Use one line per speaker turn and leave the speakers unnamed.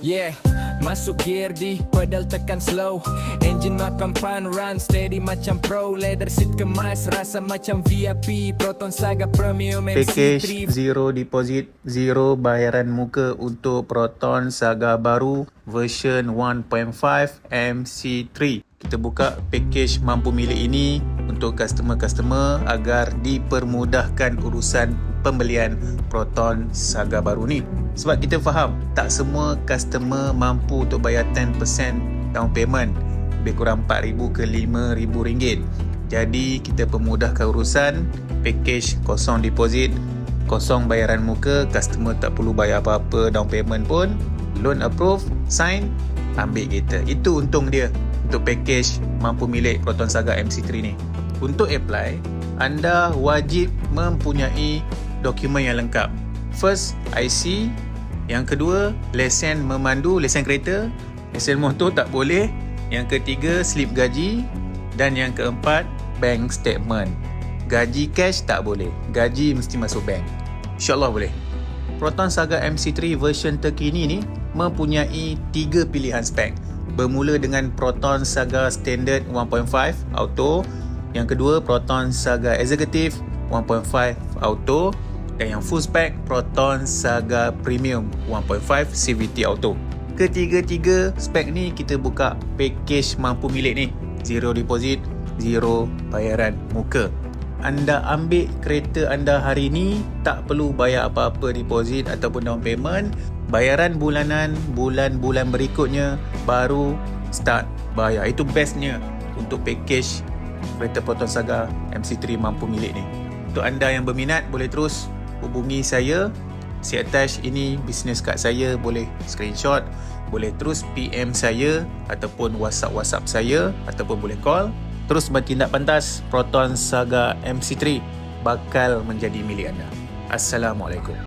Yeah, masuk gear di pedal tekan slow. Engine makan pan run steady macam pro. Leather seat kemas rasa macam VIP. Proton Saga Premium
Package
MC3.
zero deposit, zero bayaran muka untuk Proton Saga baru version 1.5 MC3. Kita buka package mampu milik ini untuk customer-customer agar dipermudahkan urusan pembelian Proton Saga baru ni. Sebab kita faham tak semua customer mampu untuk bayar 10% down payment, lebih kurang RM4,000 ke RM5,000. Jadi kita pemudahkan urusan package kosong deposit, kosong bayaran muka, customer tak perlu bayar apa-apa down payment pun, loan approve, sign, ambil kereta. Itu untung dia untuk package mampu milik Proton Saga MC3 ni. Untuk apply, anda wajib mempunyai dokumen yang lengkap. First, IC. Yang kedua, lesen memandu, lesen kereta. Lesen motor tak boleh. Yang ketiga, slip gaji. Dan yang keempat, bank statement. Gaji cash tak boleh. Gaji mesti masuk bank. InsyaAllah boleh. Proton Saga MC3 version terkini ni mempunyai 3 pilihan spek. Bermula dengan Proton Saga Standard 1.5 Auto. Yang kedua, Proton Saga Executive 1.5 Auto. Dan yang full spec, Proton Saga Premium 1.5 CVT Auto. Ketiga-tiga spek ni kita buka package mampu milik ni. Zero deposit, zero bayaran muka. Anda ambil kereta anda hari ni, tak perlu bayar apa-apa deposit ataupun down payment. Bayaran bulanan, bulan-bulan berikutnya baru start bayar. Itu bestnya untuk package kereta Proton Saga MC3 mampu milik ni. Untuk anda yang berminat, boleh terus hubungi saya. Saya attach ini business card saya, boleh screenshot, boleh terus PM saya ataupun WhatsApp saya ataupun boleh call. Terus bertindak pantas, Proton Saga MC3 bakal menjadi milik anda. Assalamualaikum.